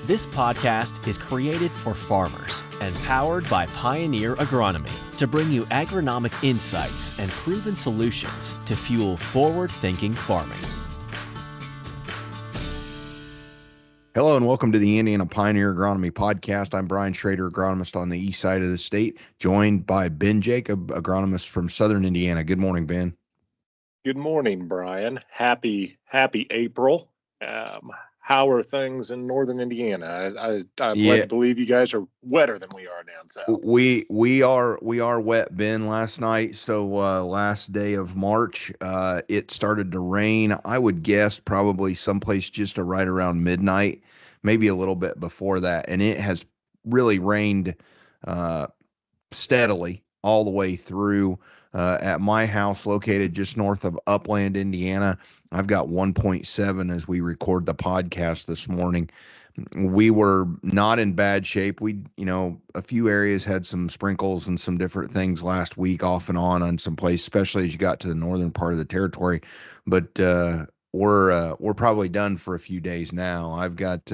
This podcast is created for farmers and powered by Pioneer Agronomy to bring you agronomic insights and proven solutions to fuel forward-thinking farming. Hello and welcome to the Indiana Pioneer Agronomy podcast. I'm Brian Shrader, agronomist on the east side of the state, joined by Ben Jacob, agronomist from southern Indiana. Good morning, Ben. Good morning, Brian. Happy April. How are things in northern Indiana? I'm led to believe you guys are wetter than we are down south. We are wet, Ben. Last night, so last day of March, it started to rain. I would guess probably someplace just right around midnight, maybe a little bit before that, and it has really rained steadily all the way through. At my house located just north of Upland, Indiana, I've got 1.7 as we record the podcast this morning. We were not in bad shape. A few areas had some sprinkles and some different things last week off and on some places, especially as you got to the northern part of the territory. But we're probably done for a few days now. I've got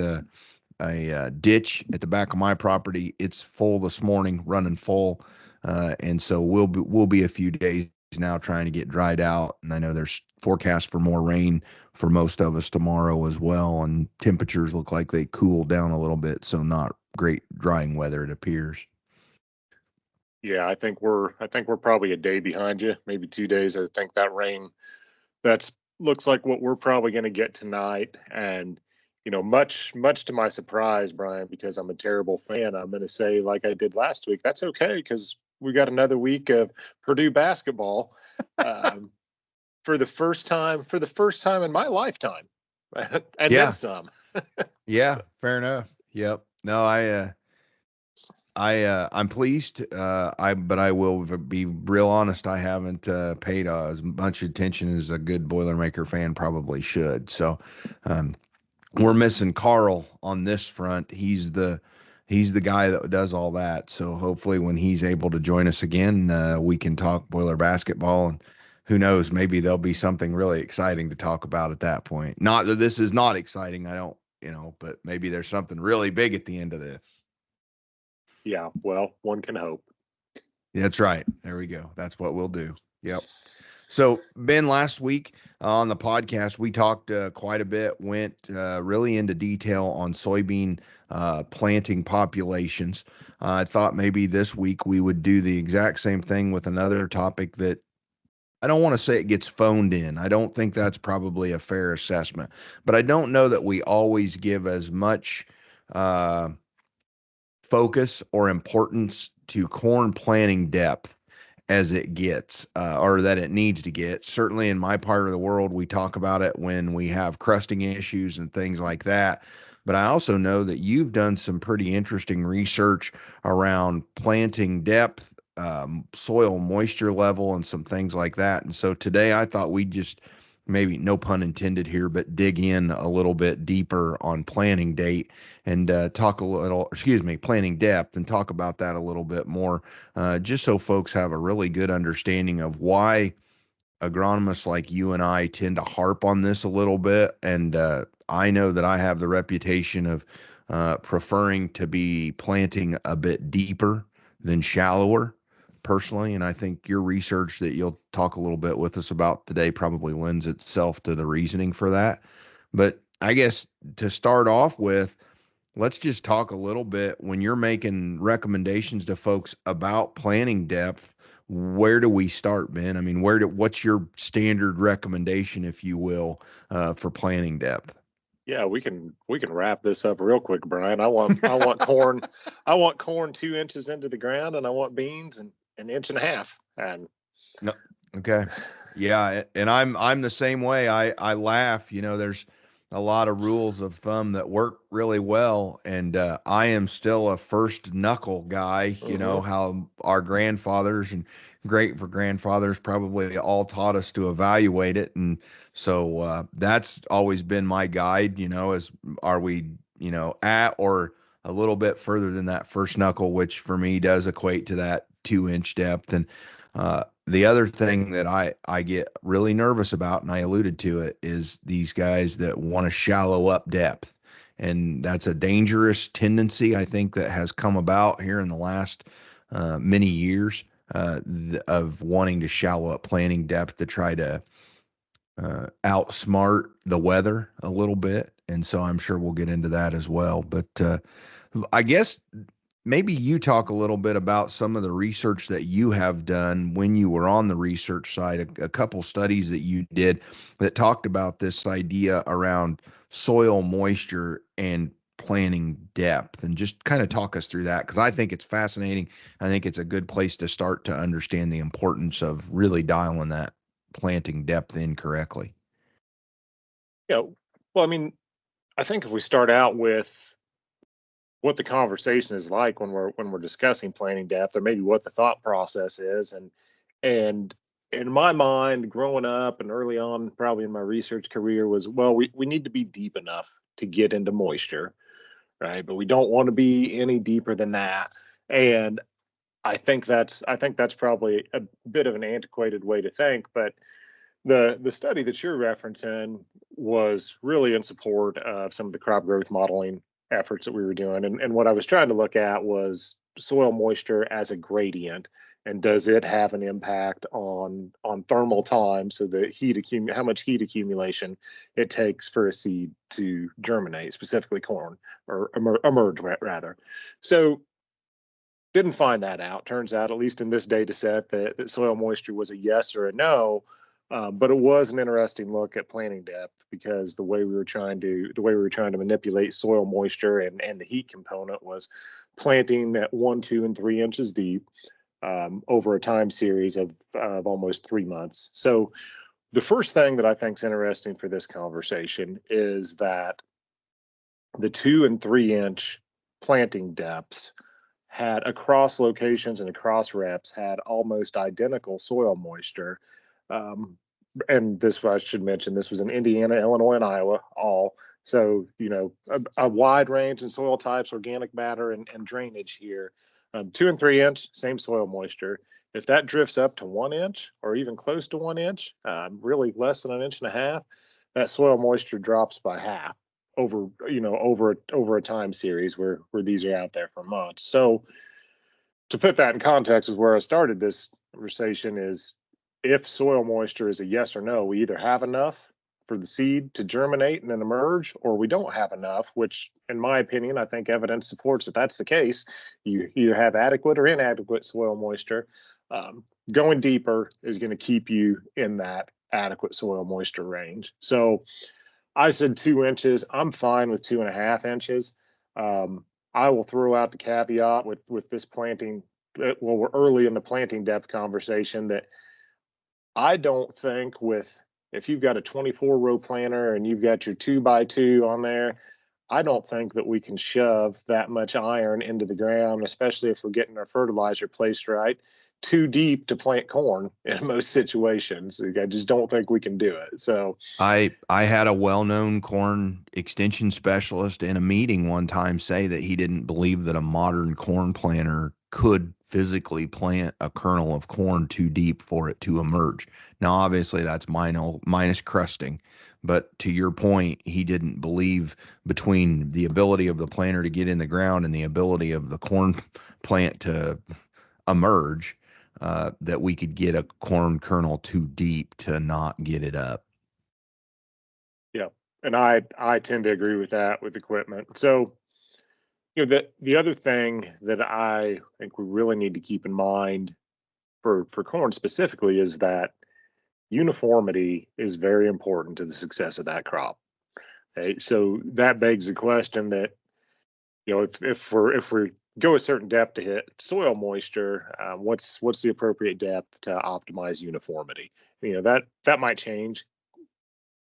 a ditch at the back of my property. It's full this morning, running full. And so we'll be a few days now trying to get dried out. And I know there's forecast for more rain for most of us tomorrow as well. And temperatures look like they cooled down a little bit. So not great drying weather, it appears. Yeah, I think we're probably a day behind you, maybe 2 days. I think that rain, looks like what we're probably going to get tonight. And much to my surprise, Brian, because I'm a terrible fan, I'm going to say, like I did last week, that's okay because we got another week of Purdue basketball for the first time in my lifetime, and then some. Yeah, fair enough. Yep. No, I'm pleased. But I will be real honest. I haven't paid as much attention as a good Boilermaker fan probably should. So, we're missing Carl on this front. He's the guy that does all that. So hopefully when he's able to join us again, we can talk Boiler basketball, and who knows, maybe there'll be something really exciting to talk about at that point. Not that this is not exciting. But maybe there's something really big at the end of this. Yeah. Well, one can hope. That's right. There we go. That's what we'll do. Yep. So, Ben, last week on the podcast, we talked quite a bit, went really into detail on soybean planting populations. I thought maybe this week we would do the exact same thing with another topic that I don't want to say it gets phoned in. I don't think that's probably a fair assessment, but I don't know that we always give as much focus or importance to corn planting depth as it gets, or that it needs to get. Certainly in my part of the world, we talk about it when we have crusting issues and things like that. But I also know that you've done some pretty interesting research around planting depth, soil moisture level, and some things like that. And so today I thought we'd just, maybe no pun intended here, but dig in a little bit deeper on planting date and planting depth, and talk about that a little bit more, just so folks have a really good understanding of why agronomists like you and I tend to harp on this a little bit. And I know that I have the reputation of preferring to be planting a bit deeper than shallower, personally, and I think your research that you'll talk a little bit with us about today probably lends itself to the reasoning for that. But I guess to start off with, let's just talk a little bit, when you're making recommendations to folks about planting depth, where do we start, Ben? I mean, what's your standard recommendation, if you will, for planting depth? Yeah, we can wrap this up real quick, Brian. I want corn. I want corn 2 inches into the ground, and I want beans and an inch and a half. And no, okay, yeah, and I'm the same way. I laugh. There's a lot of rules of thumb that work really well, and I am still a first knuckle guy. You know how our grandfathers and great for grandfathers probably all taught us to evaluate it, and so that's always been my guide. Are we at or a little bit further than that first knuckle, which for me does equate to that 2-inch depth. And the other thing that I get really nervous about, and I alluded to it, is these guys that want to shallow up depth. And that's a dangerous tendency, I think, that has come about here in the last many years of wanting to shallow up planting depth to try to outsmart the weather a little bit. And so I'm sure we'll get into that as well. But I guess maybe you talk a little bit about some of the research that you have done when you were on the research side, a couple studies that you did that talked about this idea around soil moisture and planting depth, and just kind of talk us through that, because I think it's fascinating. I think it's a good place to start to understand the importance of really dialing that planting depth in correctly. Yeah. Well, I mean, I think if we start out with what the conversation is like when we're discussing planting depth, or maybe what the thought process is, and in my mind, growing up and early on, probably in my research career, was, well, we need to be deep enough to get into moisture, right? But we don't want to be any deeper than that. And I think that's probably a bit of an antiquated way to think, but the study that you're referencing was really in support of some of the crop growth modeling efforts that we were doing. And what I was trying to look at was soil moisture as a gradient, and does it have an impact on thermal time, so the how much heat accumulation it takes for a seed to germinate, specifically corn, or emerge rather. So didn't find that out. Turns out, at least in this data set, that soil moisture was a yes or a no. But it was an interesting look at planting depth, because the way we were trying to manipulate soil moisture and the heat component was planting at 1, 2, and 3 inches deep, over a time series of almost 3 months. So the first thing that I think is interesting for this conversation is that the 2 and 3 inch planting depths had, across locations and across reps, had almost identical soil moisture. Um, and this, I should mention, this was in Indiana, Illinois, and Iowa, all. So, a wide range in soil types, organic matter, and drainage here. 2 and 3 inch, same soil moisture. If that drifts up to 1 inch, or even close to 1 inch, really less than an inch and a half, that soil moisture drops by half over a time series where these are out there for months. So to put that in context, is where I started this conversation, is if soil moisture is a yes or no, we either have enough for the seed to germinate and then emerge, or we don't have enough, which, in my opinion, I think evidence supports that that's the case. You either have adequate or inadequate soil moisture. Going deeper is going to keep you in that adequate soil moisture range. So I said 2 inches. I'm fine with 2.5 inches. I will throw out the caveat with this planting. Well, we're early in the planting depth conversation, that I don't think, if you've got a 24 row planter and you've got your 2x2 on there, I don't think that we can shove that much iron into the ground, especially if we're getting our fertilizer placed right, too deep to plant corn in most situations. I just don't think we can do it. So I had a well-known corn extension specialist in a meeting one time say that he didn't believe that a modern corn planter could physically plant a kernel of corn too deep for it to emerge. Now, obviously, that's minus crusting, but to your point, he didn't believe, between the ability of the planter to get in the ground and the ability of the corn plant to emerge, that we could get a corn kernel too deep to not get it up. yeah, and I tend to agree with that with equipment. So the other thing that I think we really need to keep in mind for corn specifically is that uniformity is very important to the success of that crop. Okay, so that begs the question that, if we go a certain depth to hit soil moisture, what's the appropriate depth to optimize uniformity? That might change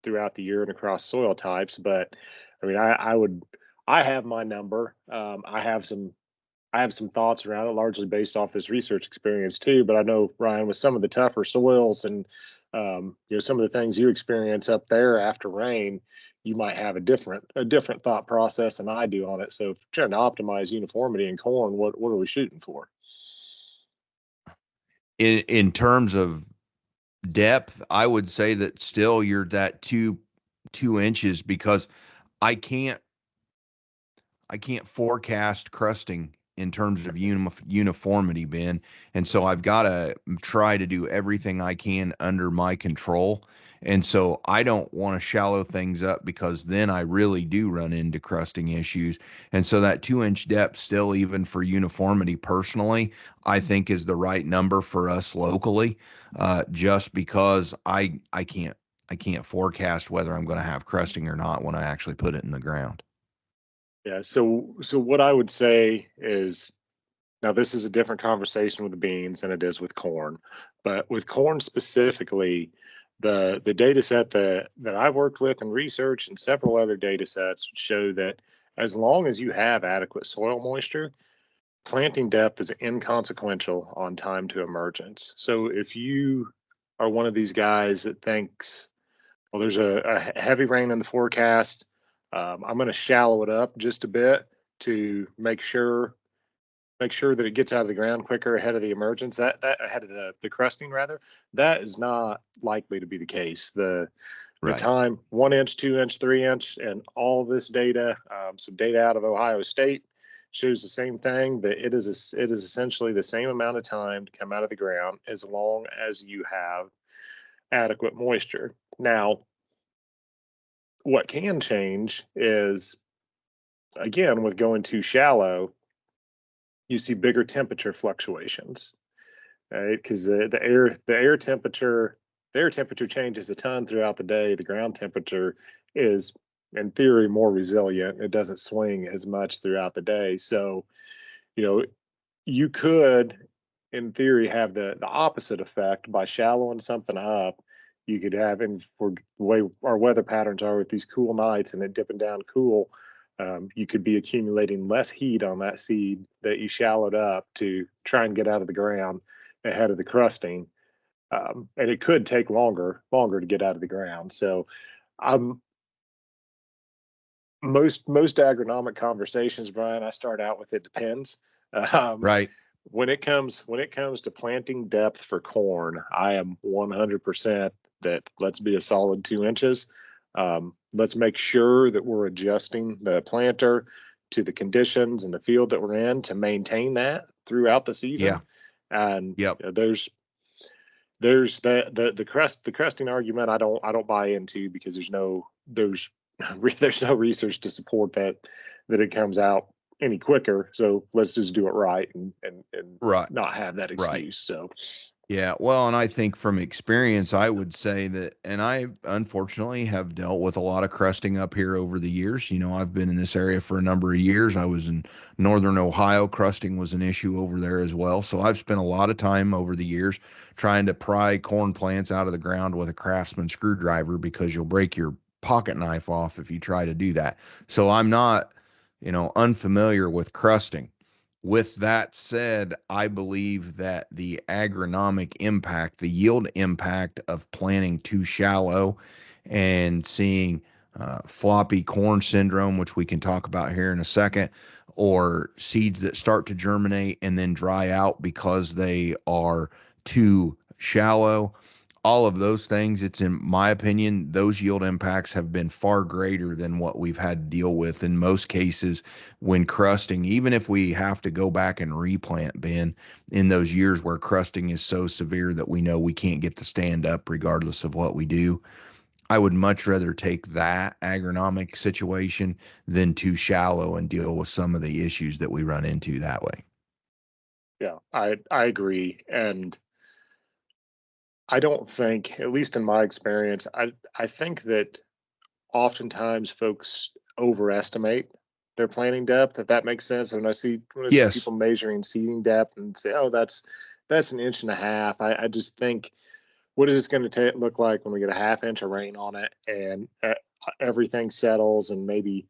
throughout the year and across soil types, but I mean, I have my number. I have some thoughts around it, largely based off this research experience too. But I know, Ryan, with some of the tougher soils and some of the things you experience up there after rain, you might have a different thought process than I do on it. So, if you're trying to optimize uniformity in corn, what are we shooting for? In terms of depth, I would say that still you're that two inches, because I can't can't forecast crusting in terms of uniformity, Ben. And so I've got to try to do everything I can under my control. And so I don't want to shallow things up, because then I really do run into crusting issues. And so that 2-inch depth still, even for uniformity personally, I think is the right number for us locally, just because I can't forecast whether I'm going to have crusting or not when I actually put it in the ground. Yeah. So what I would say is, now this is a different conversation with the beans than it is with corn, but with corn specifically, the data set that I worked with and research and several other data sets show that as long as you have adequate soil moisture, planting depth is inconsequential on time to emergence. So if you are one of these guys that thinks, well, there's a heavy rain in the forecast, I'm going to shallow it up just a bit to make sure that it gets out of the ground quicker ahead of the emergence, that ahead of the crusting rather, that is not likely to be the case. The Right. time 1 inch, 2 inch, 3 inch, and all this data, some data out of Ohio State shows the same thing, that it is essentially the same amount of time to come out of the ground as long as you have adequate moisture. Now, what can change is, again, with going too shallow, you see bigger temperature fluctuations, right? Because the air temperature changes a ton throughout the day. The ground temperature is, in theory, more resilient. It doesn't swing as much throughout the day. So, you know, you could, in theory, have the opposite effect by shallowing something up. You could have, and for the way our weather patterns are with these cool nights and it dipping down cool, you could be accumulating less heat on that seed that you shallowed up to try and get out of the ground ahead of the crusting, and it could take longer to get out of the ground. So, um, most agronomic conversations, Brian, I start out with it depends. Um, Right. when it comes to planting depth for corn, I am 100% that let's be a solid 2 inches. Let's make sure that we're adjusting the planter to the conditions and the field that we're in to maintain that throughout the Yeah. season. And Yep. there's the crusting argument I don't buy into, because there's there's no research to support that it comes out any quicker. So let's just do it right and Right. not have that Right. excuse. So Yeah, well, and I think from experience, I would say that, and I unfortunately have dealt with a lot of crusting up here over the years. I've been in this area for a number of years. I was in northern Ohio. Crusting was an issue over there as well. So I've spent a lot of time over the years trying to pry corn plants out of the ground with a Craftsman screwdriver, because you'll break your pocket knife off if you try to do that. So I'm not, unfamiliar with crusting. With that said, I believe that the agronomic impact, the yield impact of planting too shallow and seeing floppy corn syndrome, which we can talk about here in a second, or seeds that start to germinate and then dry out because they are too shallow, all of those things, it's in my opinion, those yield impacts have been far greater than what we've had to deal with in most cases when crusting, even if we have to go back and replant, Ben, in those years where crusting is so severe that we know we can't get the stand up regardless of what we do. I would much rather take that agronomic situation than too shallow and deal with some of the issues that we run into that way. yeah, I agree. And I don't think, at least in my experience, I think that oftentimes folks overestimate their planting depth, if that makes sense. When I see Yes. people measuring seeding depth and say, oh, that's an inch and a half. I just think, what is this going to look like when we get a half inch of rain on it and everything settles, and maybe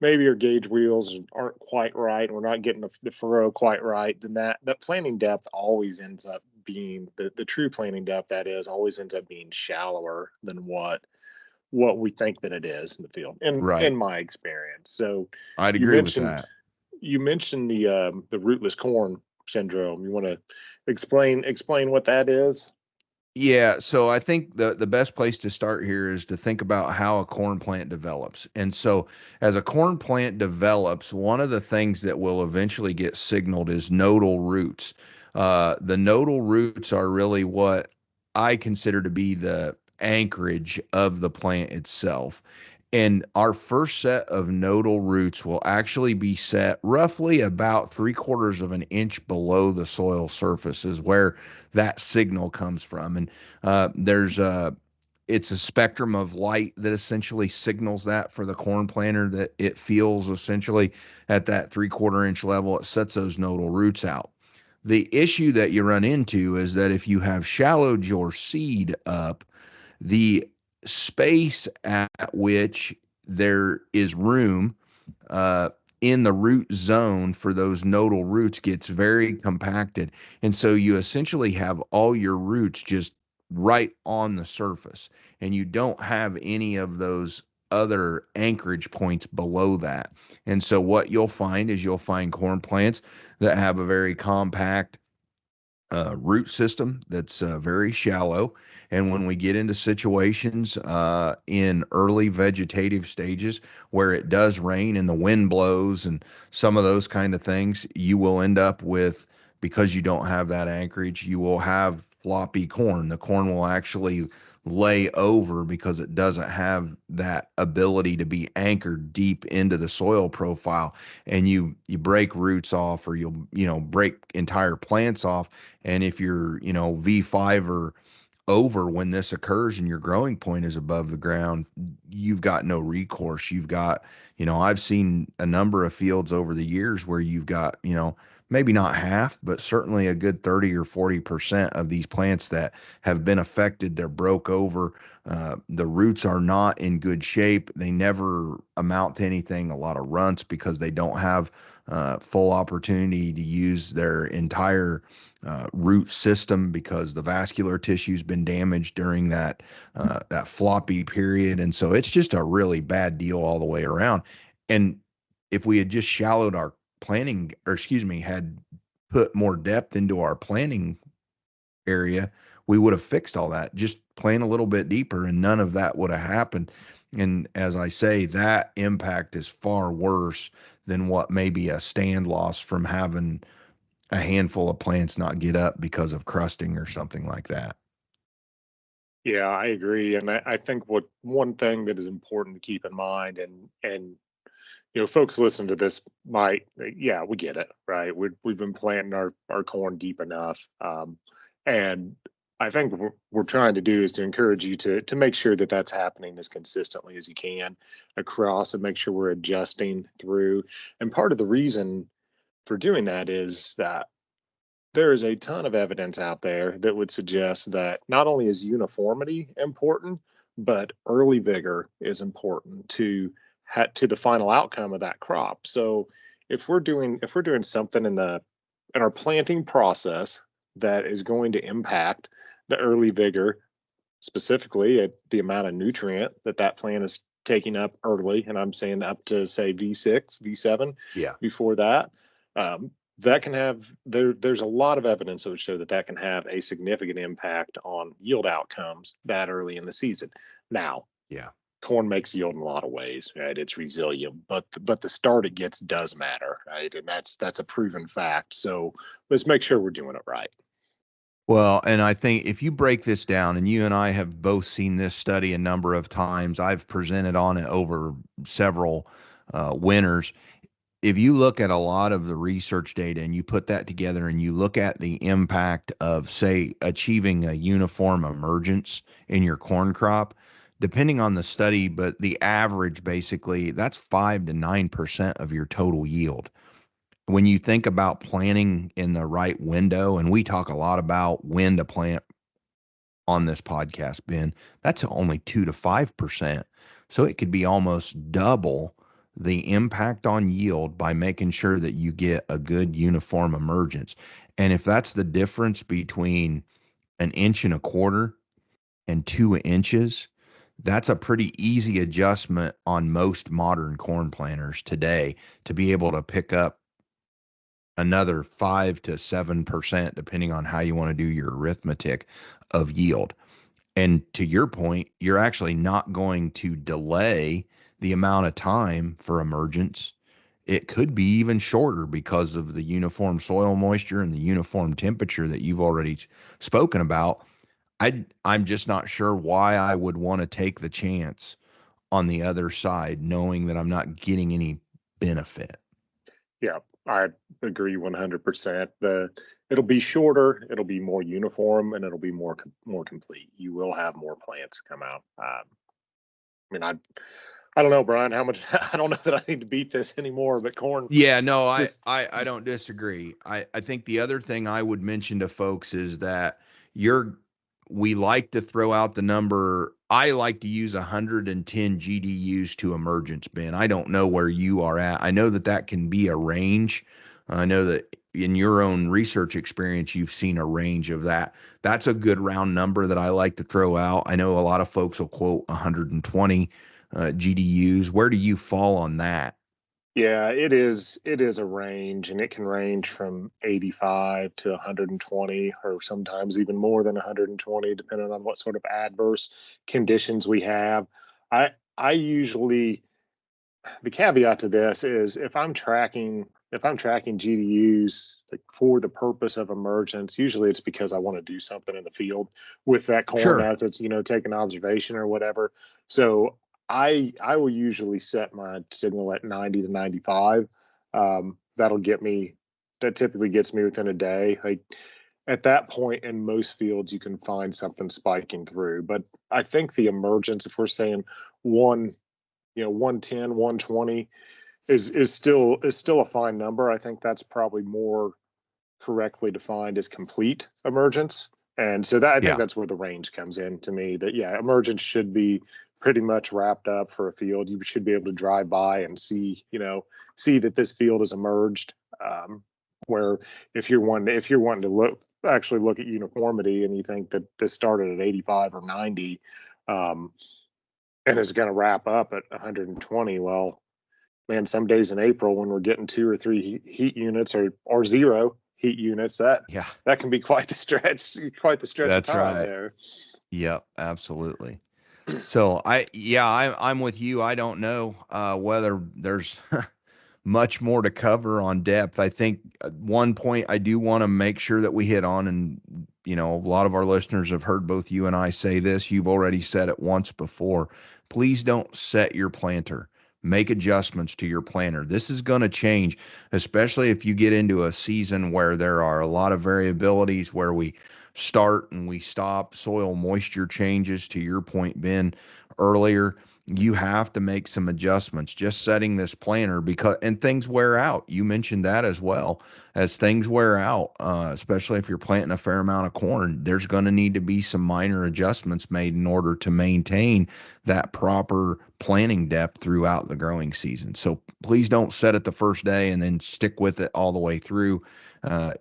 our gauge wheels aren't quite right and we're not getting the furrow quite right? Then that planting depth always ends up being the true planting depth, that is, always ends up being shallower than what we think that it is in the field, in Right. my experience. So I'd you agree with mentioned that. you mentioned the rootless corn syndrome. You want to explain what that is? Yeah, so I think the best place to start here is to think about how a corn plant develops. And so as a corn plant develops, one of the things that will eventually get signaled is nodal roots. The nodal roots are really what I consider to be the anchorage of the plant itself. And our first set of nodal roots will actually be set roughly about 3/4 of an inch below the soil surface, is where that signal comes from. And there's a it's a spectrum of light that essentially signals that for the corn planter, that it feels essentially at that 3/4 inch level. It sets those nodal roots out. The issue that you run into is that if you have shallowed your seed up, the space at which there is room uh, in the root zone for those nodal roots gets very compacted. And so you essentially have all your roots just right on the surface, and you don't have any of those other anchorage points below that. And so what you'll find is you'll find corn plants that have a very compact root system that's very shallow. And when we get into situations in early vegetative stages where it does rain and the wind blows and some of those kind of things, you will end up with, because you don't have that anchorage, you will have floppy corn. The corn will actually lay over because it doesn't have that ability to be anchored deep into the soil profile. And you break roots off, or you'll break entire plants off. And if you're, V5 or over when this occurs and your growing point is above the ground, you've got no recourse. You've got, I've seen a number of fields over the years where you've got, maybe not half, but certainly a good 30 or 40% of these plants that have been affected. They're broke over. The roots are not in good shape. They never amount to anything, a lot of runts, because they don't have full opportunity to use their entire root system, because the vascular tissue's been damaged during that floppy period. And so it's just a really bad deal all the way around. And if we had just shallowed our planting, or excuse me, had put more depth into our planting area, we would have fixed all that. Just plant a little bit deeper and none of that would have happened. And as I say, that impact is far worse than what maybe a stand loss from having a handful of plants not get up because of crusting or something like that. Yeah, I agree. And I think what one thing that is important to keep in mind, and folks listen to this might, yeah, we get it, right? We've been planting our corn deep enough. And I think what we're trying to do is to encourage you to make sure that that's happening as consistently as you can across, and make sure we're adjusting through. And part of the reason for doing that is that there is a ton of evidence out there that would suggest that not only is uniformity important, but early vigor is important to the final outcome of that crop. So if we're doing something in our planting process that is going to impact the early vigor, specifically at the amount of nutrient that that plant is taking up early, and I'm saying up to say V6, V7 Yeah. before that, that can have there's a lot of evidence that would show that that can have a significant impact on yield outcomes that early in the season. Now, Yeah. corn makes yield in a lot of ways, right? It's resilient, but the start it gets does matter, right? And that's a proven fact. So let's make sure we're doing it right. Well, and I think if you break this down, and you and I have both seen this study a number of times, I've presented on it over several winters. If you look at a lot of the research data and you put that together and you look at the impact of, say, achieving a uniform emergence in your corn crop, depending on the study, but the average basically, that's 5 to 9% of your total yield. When you think about planting in the right window, and we talk a lot about when to plant on this podcast, Ben, that's only 2 to 5%. So it could be almost double the impact on yield by making sure that you get a good uniform emergence. And if that's the difference between 1.25 inches and 2 inches, that's a pretty easy adjustment on most modern corn planters today to be able to pick up another 5 to 7%, depending on how you want to do your arithmetic of yield. And to your point, you're actually not going to delay the amount of time for emergence. It could be even shorter because of the uniform soil moisture and the uniform temperature that you've already spoken about. I'm just not sure why I would want to take the chance on the other side, knowing that I'm not getting any benefit. Yeah, I agree 100%. It'll be shorter, it'll be more uniform, and it'll be more complete. You will have more plants come out. I mean, I don't know, Brian, how much I don't know that I need to beat this anymore, but corn. Yeah, no, Just I don't disagree. I think the other thing I would mention to folks is that we like to throw out the number. I like to use 110 GDUs to emergence bin. I don't know where you are at. I know that that can be a range. I know that in your own research experience, you've seen a range of that. That's a good round number that I like to throw out. I know a lot of folks will quote 120 GDUs. Where do you fall on that? Yeah, it is. It is a range, and it can range from 85 to 120, or sometimes even more than 120, depending on what sort of adverse conditions we have. I usually, the caveat to this is if I'm tracking GDUs like for the purpose of emergence, usually it's because I want to do something in the field with that corn Sure. as it's, take an observation or whatever. So I will usually set my signal at 90 to 95. That typically gets me within a day. Like at that point in most fields you can find something spiking through. But I think the emergence, if we're saying one, 110, 120 is still a fine number. I think that's probably more correctly defined as complete emergence. And so that I think Yeah. that's where the range comes in to me, that yeah, emergence should be pretty much wrapped up for a field. You should be able to drive by and see that this field is emerged. Where if you're wanting to look at uniformity and you think that this started at 85 or 90, um, and is going to wrap up at 120, well, man, some days in April when we're getting 2 or 3 heat units or 0 heat units, that Yeah. that can be quite the stretch of That's time right. there. Yep, absolutely. So I'm with you. I don't know whether there's much more to cover on depth. I think one point I do want to make sure that we hit on, and a lot of our listeners have heard both you and I say this. You've already said it once before. Please don't set your planter. Make adjustments to your planter. This is going to change, especially if you get into a season where there are a lot of variabilities, where we start and we stop, soil moisture changes, to your point, Ben, earlier. You have to make some adjustments just setting this planter, and things wear out. You mentioned that as well. As things wear out, especially if you're planting a fair amount of corn, there's going to need to be some minor adjustments made in order to maintain that proper planting depth throughout the growing season. So please don't set it the first day and then stick with it all the way through.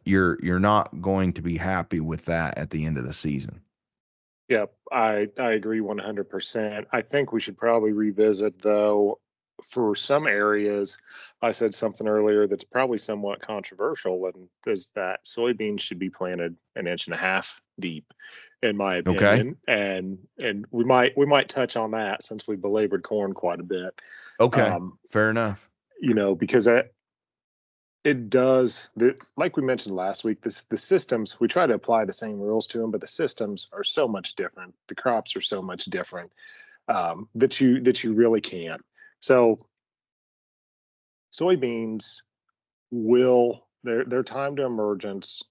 You're not going to be happy with that at the end of the season. Yep, I agree 100%. I think we should probably revisit, though, for some areas. I said something earlier that's probably somewhat controversial, and is that soybeans should be planted an inch and a half deep, in my Okay. opinion. And we might touch on that since we belabored corn quite a bit. Okay. Um, Fair enough. because it does like we mentioned last week, the systems, we try to apply the same rules to them, but the systems are so much different, the crops are so much different, that you really can't. So soybeans will their time to emergence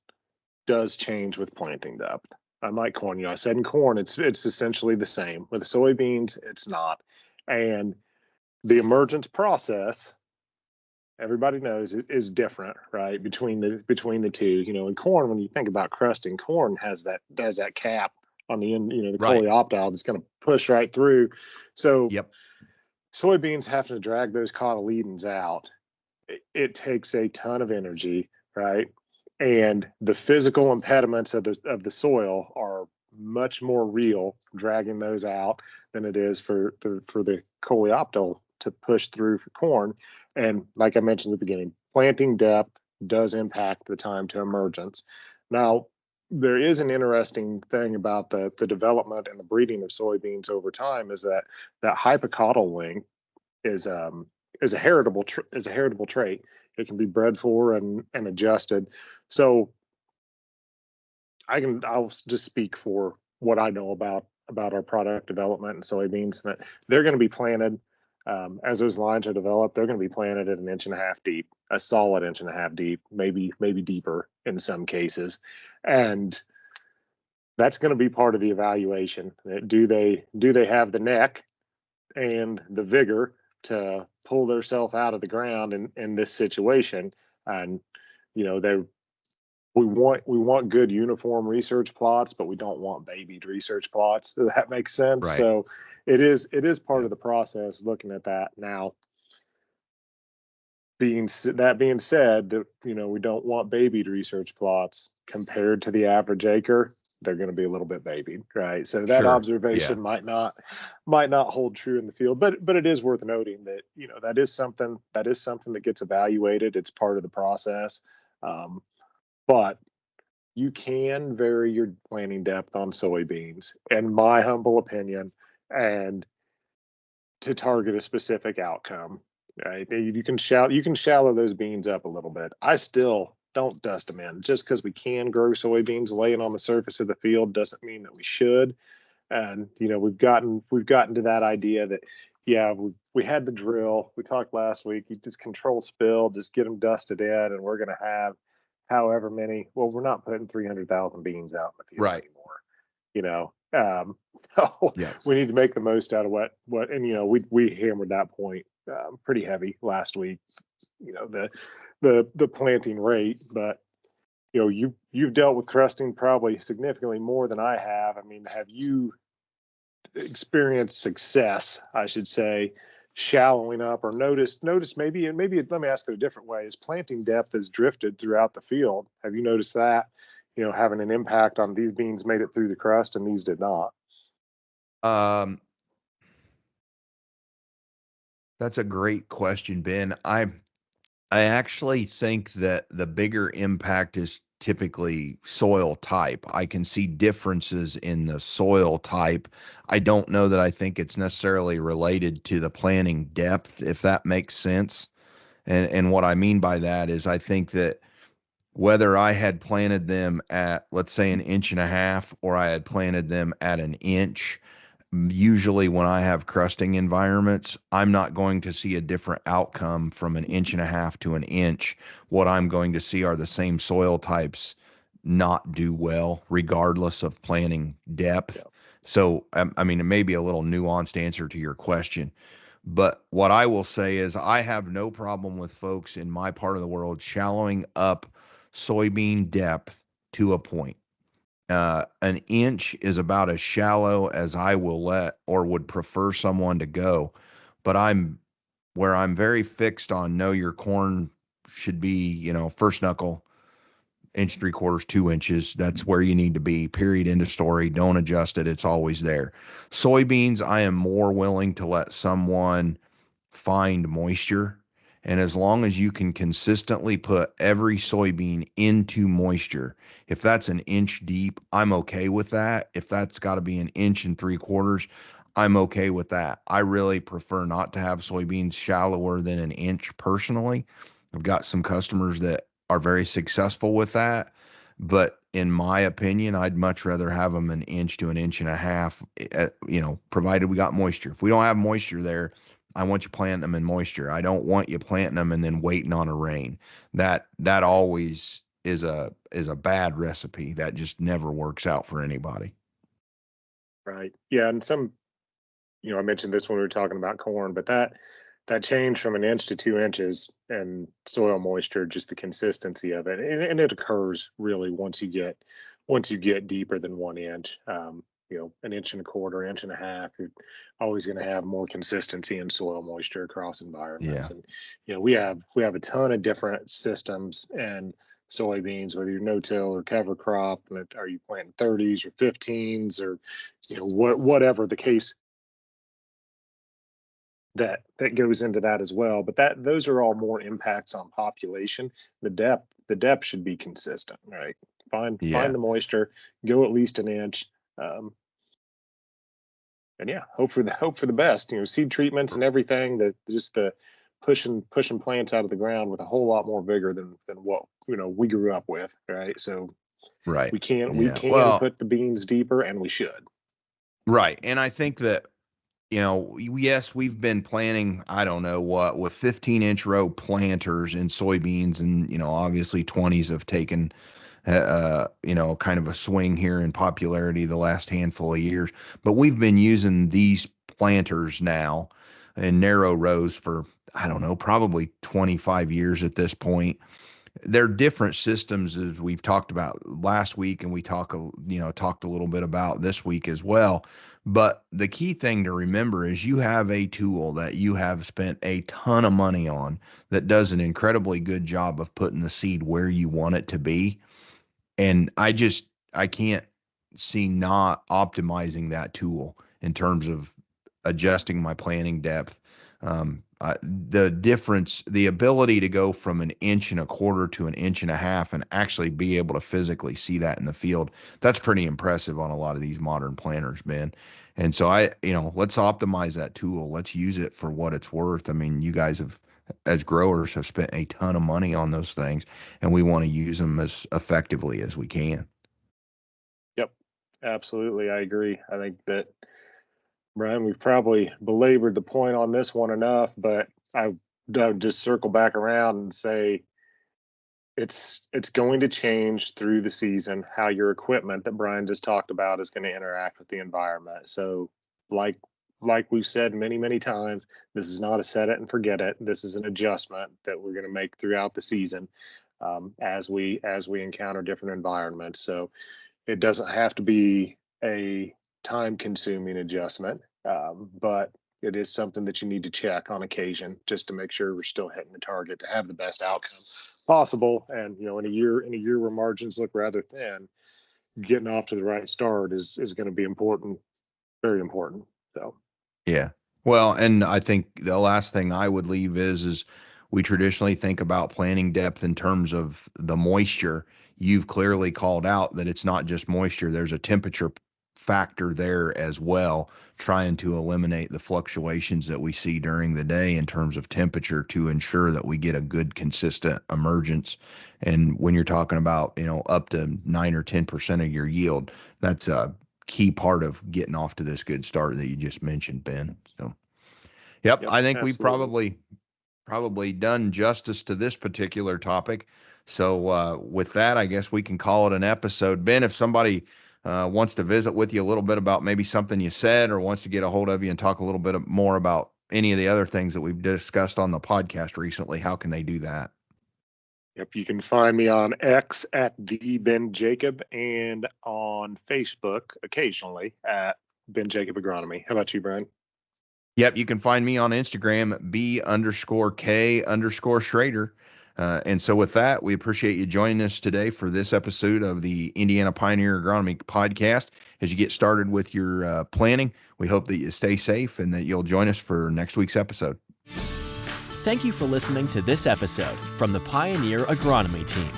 does change with planting depth. Unlike corn, I said in corn it's essentially the same. With soybeans it's not. And the emergence process, everybody knows, it is different, right? Between the two. In corn, when you think about crusting, corn has that cap on the end, the Right. coleoptile that's going to push right through. So Yep. soybeans having to drag those cotyledons out, it takes a ton of energy, right? And the physical impediments of the soil are much more real dragging those out than it is for the coleoptile to push through for corn. And like I mentioned at the beginning, planting depth does impact the time to emergence. Now, there is an interesting thing about the development and the breeding of soybeans over time is that that hypocotyl length is is a heritable trait. It can be bred for and adjusted. So I'll just speak for what I know about our product development and soybeans. That they're going to be planted as those lines are developed. They're going to be planted at 1.5 inches deep, a solid 1.5 inches deep, maybe deeper in some cases, and that's going to be part of the evaluation. Do they have the neck and the vigor to pull themselves out of the ground in this situation? And they we want good uniform research plots, but we don't want babied research plots. Does that make sense? Right. So it is part Yeah. of the process looking at that. Now, being said, we don't want babied research plots compared to the average acre. They're going to be a little bit babied, right? So that Sure. observation Yeah. might not hold true in the field, but it is worth noting that that gets evaluated. It's part of the process, but you can vary your planting depth on soybeans, in my humble opinion, and to target a specific outcome. Right? You can shallow those beans up a little bit. I still don't dust them in. Just because we can grow soybeans laying on the surface of the field doesn't mean that we should. And we've gotten to that idea that yeah, we had the drill. We talked last week. You just control spill, just get them dusted in, and we're going to have however many. Well, we're not putting 300,000 beans out in the field Right. anymore. You know, so Yes. we need to make the most out of what, and we hammered that point pretty heavy last week. The planting rate, but you've dealt with crusting probably significantly more than I have. I mean, have you experienced success, I should say, shallowing up, or noticed maybe let me ask it a different way. As planting depth has drifted throughout the field, have you noticed that having an impact on these beans made it through the crust and these did not? Um, that's a great question, Ben. I actually think that the bigger impact is typically soil type. I can see differences in the soil type. I don't know that I think it's necessarily related to the planting depth, if that makes sense. And what I mean by that is I think that whether I had planted them at, let's say, 1.5 inches or I had planted them at 1 inch, usually when I have crusting environments, I'm not going to see a different outcome from 1.5 inches to 1 inch. What I'm going to see are the same soil types not do well, regardless of planting depth. Yeah. So, I mean, it may be a little nuanced answer to your question, but what I will say is I have no problem with folks in my part of the world shallowing up soybean depth to a point. 1 inch is about as shallow as I will let or would prefer someone to go. But I'm very fixed on know your corn should be, first knuckle, 1.75 inches, 2 inches. That's where you need to be. Period. End of story. Don't adjust it. It's always there. Soybeans, I am more willing to let someone find moisture. And as long as you can consistently put every soybean into moisture, if that's 1 inch deep, I'm okay with that. If that's got to be 1.75 inches, I'm okay with that. I really prefer not to have soybeans shallower than 1 inch personally. I've got some customers that are very successful with that. But in my opinion, I'd much rather have them 1 inch to 1.5 inches, provided we got moisture. If we don't have moisture there, I want you planting them in moisture. I don't want you planting them and then waiting on a rain. That always is a bad recipe. That just never works out for anybody. Right. Yeah, and I mentioned this when we were talking about corn, but that change from 1 inch to 2 inches and soil moisture, just the consistency of it, and it occurs really once you get deeper than 1 inch. 1.25 inches, 1.5 inches, you're always going to have more consistency in soil moisture across Yeah. environments. And we have a ton of different systems and soybeans, whether you're no-till or cover crop. Are you planting 30s or 15s or whatever the case that goes into that as well. But those are all more impacts on population. The depth should be consistent, right? Find Yeah. the moisture, go at least an inch. Um, and yeah, hope for the best. Seed treatments and everything. That just the pushing plants out of the ground with a whole lot more vigor than what we grew up with, right? So Right. we Yeah. can Well, put the beans deeper, and we should. right. And I think that, yes, we've been planting, I don't know what, with 15-inch row planters in soybeans, and, obviously 20s have taken, kind of a swing here in popularity the last handful of years. But we've been using these planters now in narrow rows for, I don't know, probably 25 years at this point. They're different systems, as we've talked about last week, and we talked a little bit about this week as well. But the key thing to remember is you have a tool that you have spent a ton of money on that does an incredibly good job of putting the seed where you want it to be. And I can't see not optimizing that tool in terms of adjusting my planting depth. The difference, the ability to go from 1.25 inches to 1.5 inches and actually be able to physically see that in the field, that's pretty impressive on a lot of these modern planters, Ben. And so let's optimize that tool. Let's use it for what it's worth. I mean, you guys as growers, have spent a ton of money on those things, and we want to use them as effectively as we can. Yep, absolutely, I agree. I think that, Brian, we've probably belabored the point on this one enough, but I would just circle back around and say it's going to change through the season how your equipment that Brian just talked about is going to interact with the environment. So, like we've said many times, this is not a set it and forget it. This is an adjustment that we're going to make throughout the season, as we encounter different environments. So it doesn't have to be a time consuming adjustment, but it is something that you need to check on occasion just to make sure we're still hitting the target to have the best outcome possible. And in a year where margins look rather thin, getting off to the right start is going to be important, very important. So Yeah. Well, and I think the last thing I would leave is we traditionally think about planting depth in terms of the moisture. You've clearly called out that it's not just moisture, there's a temperature factor there as well, trying to eliminate the fluctuations that we see during the day in terms of temperature to ensure that we get a good consistent emergence. And when you're talking about, up to 9 or 10% of your yield, that's a key part of getting off to this good start that you just mentioned, Ben. So, yep, yep, I think we've absolutely. probably done justice to this particular topic. So, with that, I guess we can call it an episode. Ben, if somebody wants to visit with you a little bit about maybe something you said, or wants to get a hold of you and talk a little bit more about any of the other things that we've discussed on the podcast recently, how can they do that? Yep, you can find me on X at the Ben Jacob and on Facebook occasionally at Ben Jacob Agronomy. How about you, Brian? Yep, you can find me on Instagram, B_K_Shrader. And so with that, we appreciate you joining us today for this episode of the Indiana Pioneer Agronomy podcast. As you get started with your planning, we hope that you stay safe and that you'll join us for next week's episode. Thank you for listening to this episode from the Pioneer Agronomy team.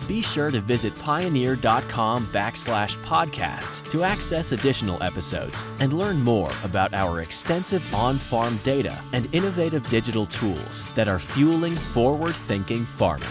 Be sure to visit pioneer.com/podcasts to access additional episodes and learn more about our extensive on-farm data and innovative digital tools that are fueling forward-thinking farming.